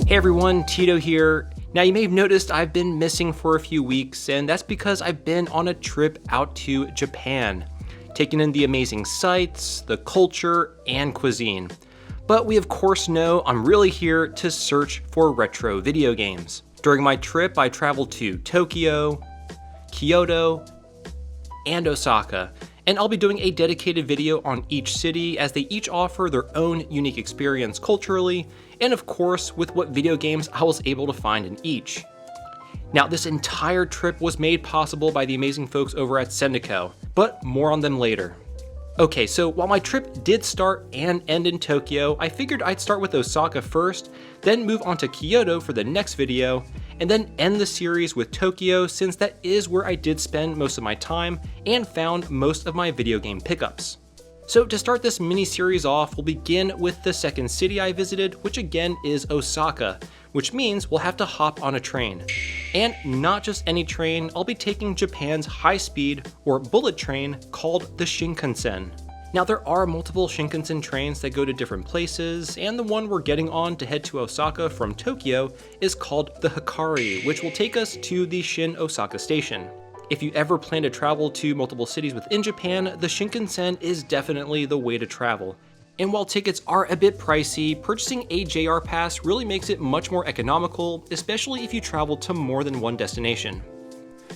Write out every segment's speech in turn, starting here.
Hey everyone, Tito here. Now you may have noticed I've been missing for a few weeks, and that's because I've been on a trip out to Japan, taking in the amazing sights, the culture, and cuisine. But we of course know I'm really here to search for retro video games. During my trip, I traveled to Tokyo, Kyoto, and Osaka, and I'll be doing a dedicated video on each city as they each offer their own unique experience culturally, and of course with what video games I was able to find in each. Now this entire trip was made possible by the amazing folks over at Sendico, but more on them later. Okay, so while my trip did start and end in Tokyo, I figured I'd start with Osaka first, then move on to Kyoto for the next video, and then end the series with Tokyo since that is where I did spend most of my time and found most of my video game pickups. So to start this mini-series off, we'll begin with the second city I visited, which again is Osaka, which means we'll have to hop on a train. And not just any train, I'll be taking Japan's high-speed or bullet train called the Shinkansen. Now there are multiple Shinkansen trains that go to different places, and the one we're getting on to head to Osaka from Tokyo is called the Hikari, which will take us to the Shin Osaka station. If you ever plan to travel to multiple cities within Japan, the Shinkansen is definitely the way to travel. And while tickets are a bit pricey, purchasing a JR pass really makes it much more economical, especially if you travel to more than one destination.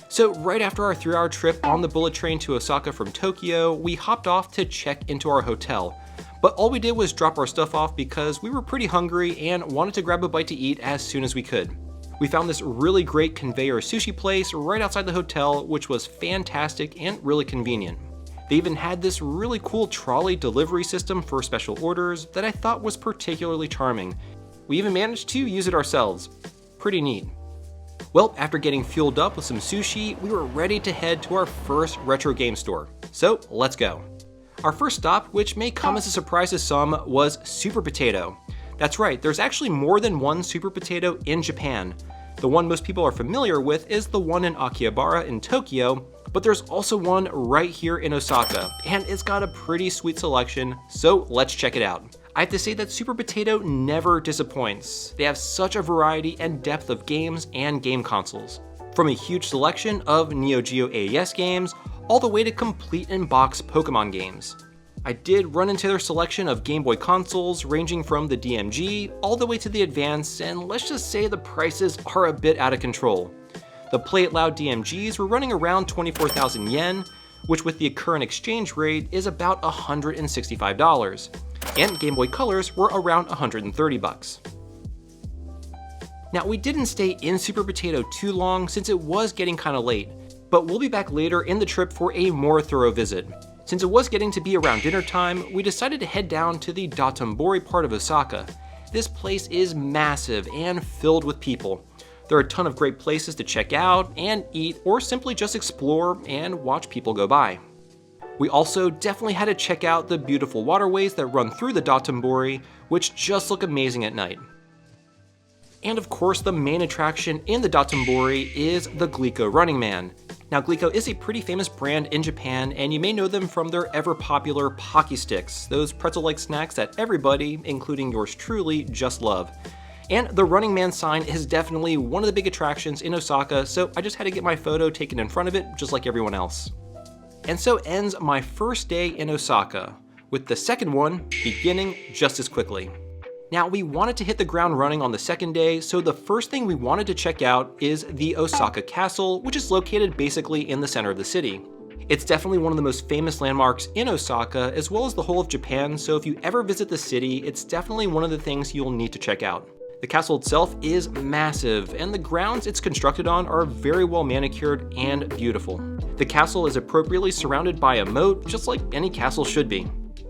So right after our 3-hour trip on the bullet train to Osaka from Tokyo, we hopped off to check into our hotel. But all we did was drop our stuff off because we were pretty hungry and wanted to grab a bite to eat as soon as we could. We found this really great conveyor sushi place right outside the hotel, which was fantastic and really convenient. They even had this really cool trolley delivery system for special orders that I thought was particularly charming. We even managed to use it ourselves. Pretty neat. Well, after getting fueled up with some sushi, we were ready to head to our first retro game store. So let's go. Our first stop, which may come as a surprise to some, was Super Potato. That's right, there's actually more than one Super Potato in Japan. The one most people are familiar with is the one in Akihabara in Tokyo, but there's also one right here in Osaka, and it's got a pretty sweet selection, so let's check it out. I have to say that Super Potato never disappoints. They have such a variety and depth of games and game consoles. From a huge selection of Neo Geo AES games, all the way to complete in-box Pokemon games. I did run into their selection of Game Boy consoles ranging from the DMG all the way to the Advance, and let's just say the prices are a bit out of control. The Play It Loud DMGs were running around 24,000 yen, which with the current exchange rate is about $165. And Game Boy Colors were around 130 bucks. Now we didn't stay in Super Potato too long since it was getting kinda late, but we'll be back later in the trip for a more thorough visit. Since it was getting to be around dinner time, we decided to head down to the Dotonbori part of Osaka. This place is massive and filled with people. There are a ton of great places to check out and eat, or simply just explore and watch people go by. We also definitely had to check out the beautiful waterways that run through the Dotonbori, which just look amazing at night. And of course, the main attraction in the Dotonbori is the Glico Running Man. Now, Glico is a pretty famous brand in Japan, and you may know them from their ever-popular Pocky Sticks, those pretzel-like snacks that everybody, including yours truly, just love. And the Running Man sign is definitely one of the big attractions in Osaka, so I just had to get my photo taken in front of it, just like everyone else. And so ends my first day in Osaka, with the second one beginning just as quickly. Now, we wanted to hit the ground running on the second day, so the first thing we wanted to check out is the Osaka Castle, which is located basically in the center of the city. It's definitely one of the most famous landmarks in Osaka, as well as the whole of Japan, so if you ever visit the city, it's definitely one of the things you'll need to check out. The castle itself is massive, and the grounds it's constructed on are very well manicured and beautiful. The castle is appropriately surrounded by a moat, just like any castle should be.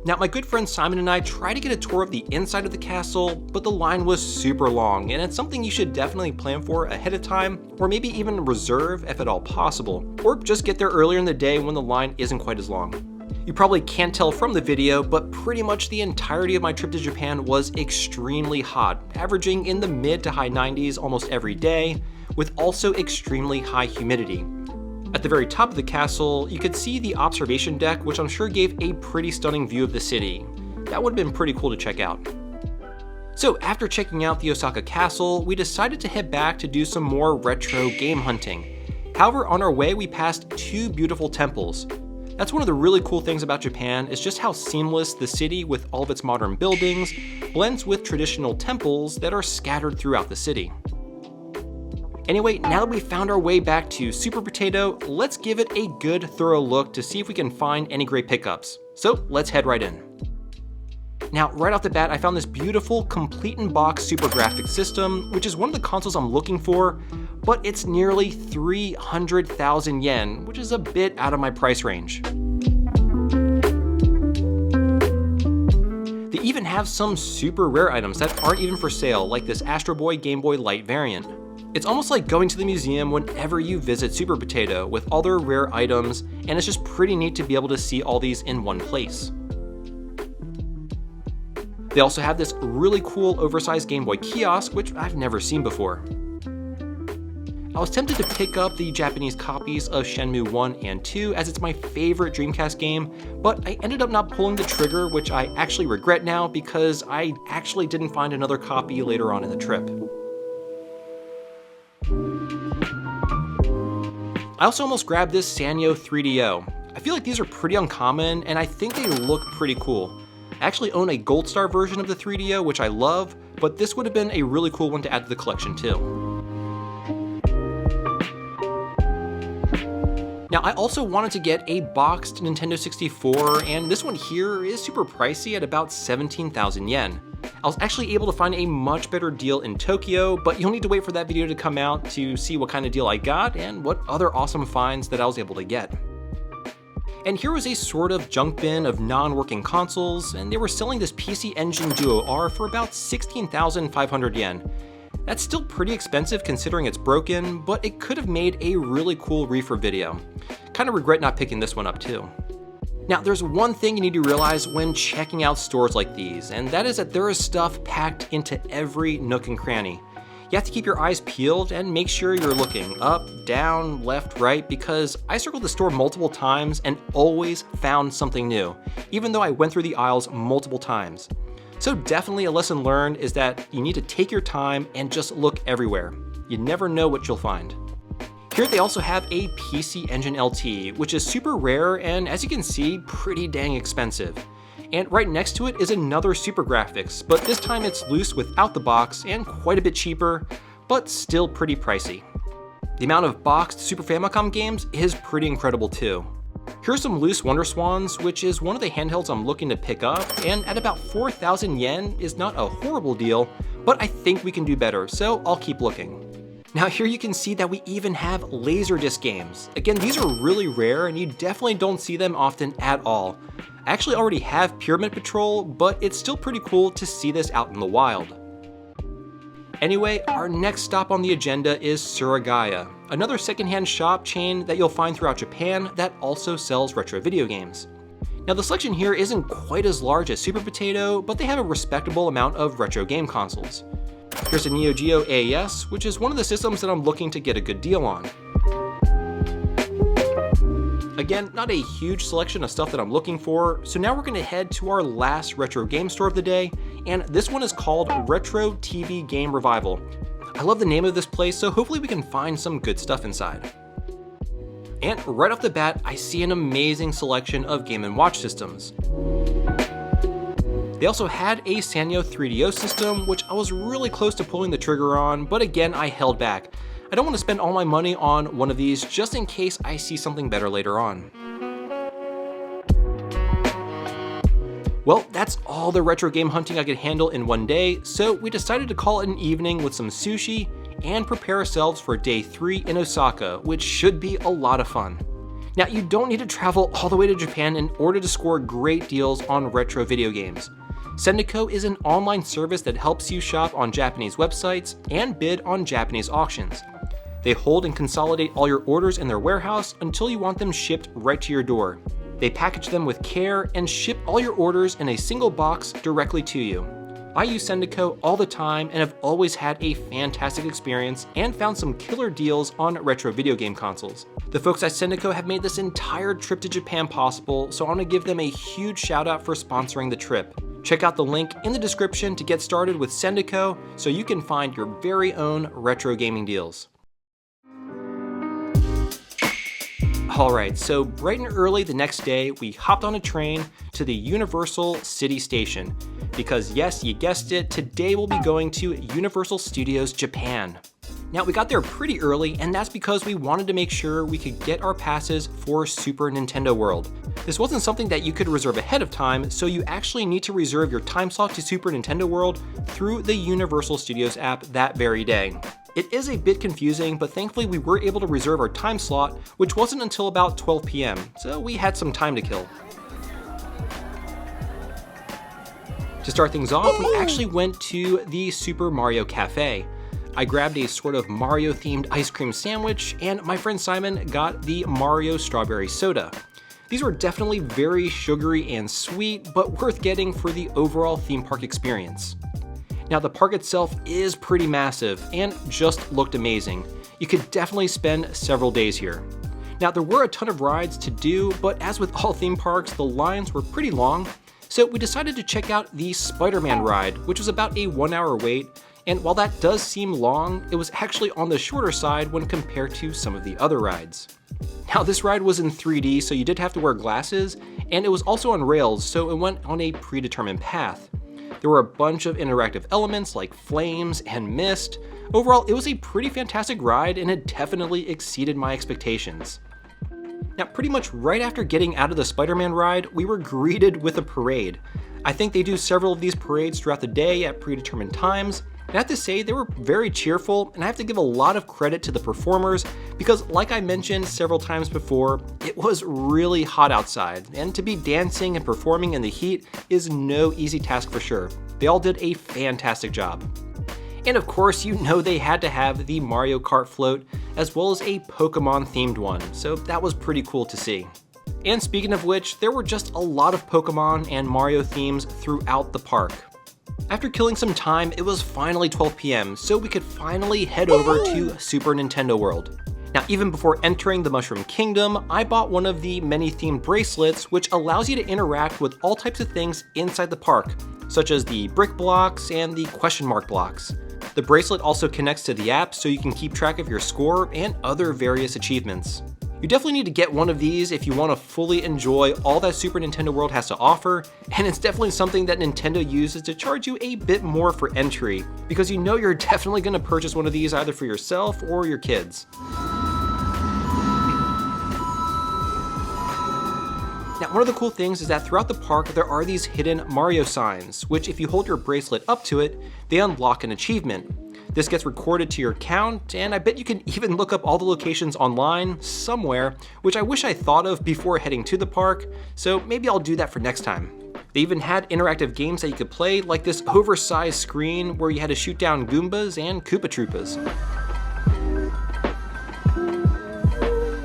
Now, my good friend Simon and I tried to get a tour of the inside of the castle, but the line was super long, and it's something you should definitely plan for ahead of time, or maybe even reserve if at all possible, or just get there earlier in the day when the line isn't quite as long. You probably can't tell from the video, but pretty much the entirety of my trip to Japan was extremely hot, averaging in the mid to high 90s almost every day, with also extremely high humidity. At the very top of the castle, you could see the observation deck, which I'm sure gave a pretty stunning view of the city. That would have been pretty cool to check out. So after checking out the Osaka Castle, we decided to head back to do some more retro game hunting. However, on our way we passed two beautiful temples. That's one of the really cool things about Japan, is just how seamless the city with all of its modern buildings blends with traditional temples that are scattered throughout the city. Anyway, now that we found our way back to Super Potato, let's give it a good thorough look to see if we can find any great pickups. So let's head right in. Now, right off the bat, I found this beautiful complete-in-box Super Graphics system, which is one of the consoles I'm looking for, but it's nearly 300,000 yen, which is a bit out of my price range. They even have some super rare items that aren't even for sale, like this Astro Boy Game Boy Light variant. It's almost like going to the museum whenever you visit Super Potato with all their rare items, and it's just pretty neat to be able to see all these in one place. They also have this really cool oversized Game Boy kiosk, which I've never seen before. I was tempted to pick up the Japanese copies of Shenmue 1 and 2 as it's my favorite Dreamcast game, but I ended up not pulling the trigger, which I actually regret now because I actually didn't find another copy later on in the trip. I also almost grabbed this Sanyo 3DO. I feel like these are pretty uncommon and I think they look pretty cool. I actually own a Gold Star version of the 3DO, which I love, but this would have been a really cool one to add to the collection too. Now, I also wanted to get a boxed Nintendo 64, and this one here is super pricey at about 17,000 yen. I was actually able to find a much better deal in Tokyo, but you'll need to wait for that video to come out to see what kind of deal I got and what other awesome finds that I was able to get. And here was a sort of junk bin of non-working consoles, and they were selling this PC Engine Duo R for about 16,500 yen. That's still pretty expensive considering it's broken, but it could have made a really cool refurb video. Kinda regret not picking this one up too. Now, there's one thing you need to realize when checking out stores like these, and that is that there is stuff packed into every nook and cranny. You have to keep your eyes peeled and make sure you're looking up, down, left, right, because I circled the store multiple times and always found something new, even though I went through the aisles multiple times. So definitely a lesson learned is that you need to take your time and just look everywhere. You never know what you'll find. Here they also have a PC Engine LT, which is super rare and, as you can see, pretty dang expensive. And right next to it is another Super Graphics, but this time it's loose without the box and quite a bit cheaper, but still pretty pricey. The amount of boxed Super Famicom games is pretty incredible too. Here's some loose Wonder Swans, which is one of the handhelds I'm looking to pick up, and at about 4,000 yen is not a horrible deal, but I think we can do better, so I'll keep looking. Now here you can see that we even have Laserdisc games. Again, these are really rare and you definitely don't see them often at all. I actually already have Pyramid Patrol, but it's still pretty cool to see this out in the wild. Anyway, our next stop on the agenda is Suragaya, another secondhand shop chain that you'll find throughout Japan that also sells retro video games. Now the selection here isn't quite as large as Super Potato, but they have a respectable amount of retro game consoles. Here's a Neo Geo AES, which is one of the systems that I'm looking to get a good deal on. Again, not a huge selection of stuff that I'm looking for, so now we're going to head to our last retro game store of the day, and this one is called Retro TV Game Revival. I love the name of this place, so hopefully we can find some good stuff inside. And right off the bat, I see an amazing selection of Game & Watch systems. They also had a Sanyo 3DO system, which I was really close to pulling the trigger on, but again, I held back. I don't want to spend all my money on one of these just in case I see something better later on. Well, that's all the retro game hunting I could handle in one day, so we decided to call it an evening with some sushi and prepare ourselves for day 3 in Osaka, which should be a lot of fun. Now, you don't need to travel all the way to Japan in order to score great deals on retro video games. Sendico is an online service that helps you shop on Japanese websites and bid on Japanese auctions. They hold and consolidate all your orders in their warehouse until you want them shipped right to your door. They package them with care and ship all your orders in a single box directly to you. I use Sendico all the time and have always had a fantastic experience and found some killer deals on retro video game consoles. The folks at Sendico have made this entire trip to Japan possible, so I want to give them a huge shout out for sponsoring the trip. Check out the link in the description to get started with Sendico so you can find your very own retro gaming deals. Alright, so bright and early the next day, we hopped on a train to the Universal City Station. Because yes, you guessed it, today we'll be going to Universal Studios Japan. Now we got there pretty early, and that's because we wanted to make sure we could get our passes for Super Nintendo World. This wasn't something that you could reserve ahead of time, so you actually need to reserve your time slot to Super Nintendo World through the Universal Studios app that very day. It is a bit confusing, but thankfully we were able to reserve our time slot, which wasn't until about 12 p.m., so we had some time to kill. To start things off, we actually went to the Super Mario Cafe. I grabbed a sort of Mario-themed ice cream sandwich, and my friend Simon got the Mario Strawberry Soda. These were definitely very sugary and sweet, but worth getting for the overall theme park experience. Now the park itself is pretty massive and just looked amazing. You could definitely spend several days here. Now there were a ton of rides to do, but as with all theme parks, the lines were pretty long, so we decided to check out the Spider-Man ride, which was about a 1-hour wait, and while that does seem long, it was actually on the shorter side when compared to some of the other rides. Now this ride was in 3D, so you did have to wear glasses, and it was also on rails, so it went on a predetermined path. There were a bunch of interactive elements like flames and mist. Overall, it was a pretty fantastic ride and it definitely exceeded my expectations. Now, pretty much right after getting out of the Spider-Man ride, we were greeted with a parade. I think they do several of these parades throughout the day at predetermined times. And I have to say, they were very cheerful, and I have to give a lot of credit to the performers because, like I mentioned several times before, it was really hot outside, and to be dancing and performing in the heat is no easy task for sure. They all did a fantastic job. And of course, you know they had to have the Mario Kart float, as well as a Pokemon-themed one, so that was pretty cool to see. And speaking of which, there were just a lot of Pokemon and Mario themes throughout the park. After killing some time, it was finally 12 p.m., so we could finally head over to Super Nintendo World. Now, even before entering the Mushroom Kingdom, I bought one of the many themed bracelets, which allows you to interact with all types of things inside the park, such as the brick blocks and the question mark blocks. The bracelet also connects to the app so you can keep track of your score and other various achievements. You definitely need to get one of these if you want to fully enjoy all that Super Nintendo World has to offer, and it's definitely something that Nintendo uses to charge you a bit more for entry, because you know you're definitely going to purchase one of these either for yourself or your kids. Now, one of the cool things is that throughout the park there are these hidden Mario signs, which if you hold your bracelet up to it, they unlock an achievement. This gets recorded to your account, and I bet you can even look up all the locations online somewhere, which I wish I thought of before heading to the park, so maybe I'll do that for next time. They even had interactive games that you could play, like this oversized screen where you had to shoot down Goombas and Koopa Troopas.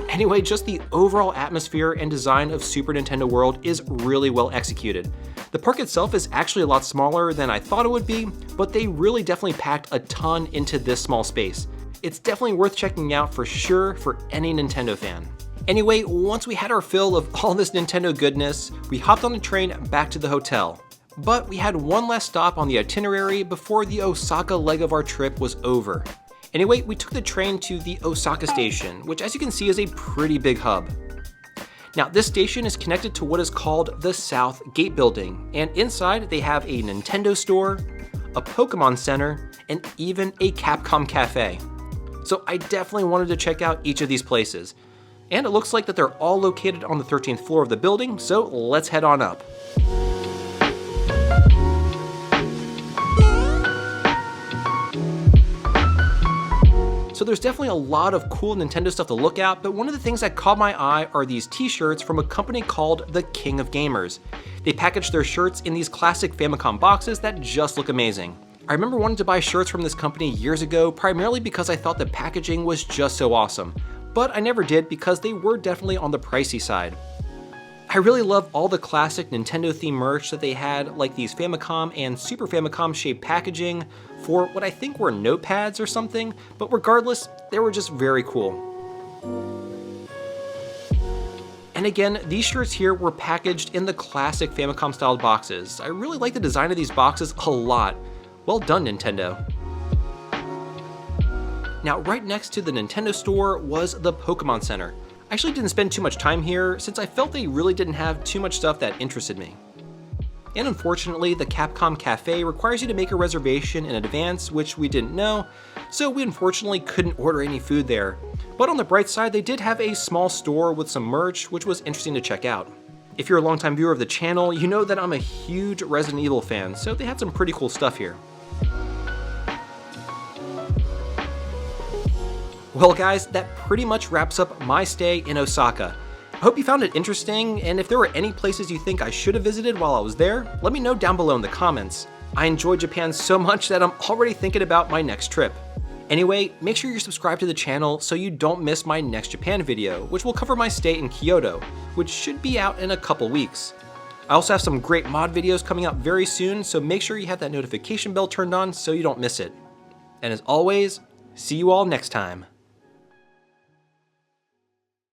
Anyway, just the overall atmosphere and design of Super Nintendo World is really well executed. The park itself is actually a lot smaller than I thought it would be, but they really definitely packed a ton into this small space. It's definitely worth checking out for sure for any Nintendo fan. Anyway, once we had our fill of all this Nintendo goodness, we hopped on the train back to the hotel. But we had one last stop on the itinerary before the Osaka leg of our trip was over. Anyway, we took the train to the Osaka station, which as you can see is a pretty big hub. Now, this station is connected to what is called the South Gate Building, and inside they have a Nintendo store, a Pokemon Center, and even a Capcom Cafe. So I definitely wanted to check out each of these places. And it looks like that they're all located on the 13th floor of the building, so let's head on up. So there's definitely a lot of cool Nintendo stuff to look at, but one of the things that caught my eye are these t-shirts from a company called the King of Gamers. They package their shirts in these classic Famicom boxes that just look amazing. I remember wanting to buy shirts from this company years ago, primarily because I thought the packaging was just so awesome, but I never did because they were definitely on the pricey side. I really love all the classic Nintendo themed merch that they had, like these Famicom and Super Famicom shaped packaging for what I think were notepads or something, but regardless, they were just very cool. And again, these shirts here were packaged in the classic Famicom styled boxes. I really like the design of these boxes a lot. Well done, Nintendo. Now, right next to the Nintendo store was the Pokemon Center. I actually didn't spend too much time here since I felt they really didn't have too much stuff that interested me. And unfortunately, the Capcom Cafe requires you to make a reservation in advance, which we didn't know, so we unfortunately couldn't order any food there. But on the bright side, they did have a small store with some merch, which was interesting to check out. If you're a longtime viewer of the channel, you know that I'm a huge Resident Evil fan, so they had some pretty cool stuff here. Well guys, that pretty much wraps up my stay in Osaka. I hope you found it interesting, and if there were any places you think I should have visited while I was there, let me know down below in the comments. I enjoyed Japan so much that I'm already thinking about my next trip. Anyway, make sure you're subscribed to the channel so you don't miss my next Japan video, which will cover my stay in Kyoto, which should be out in a couple weeks. I also have some great mod videos coming out very soon, so make sure you have that notification bell turned on so you don't miss it. And as always, see you all next time.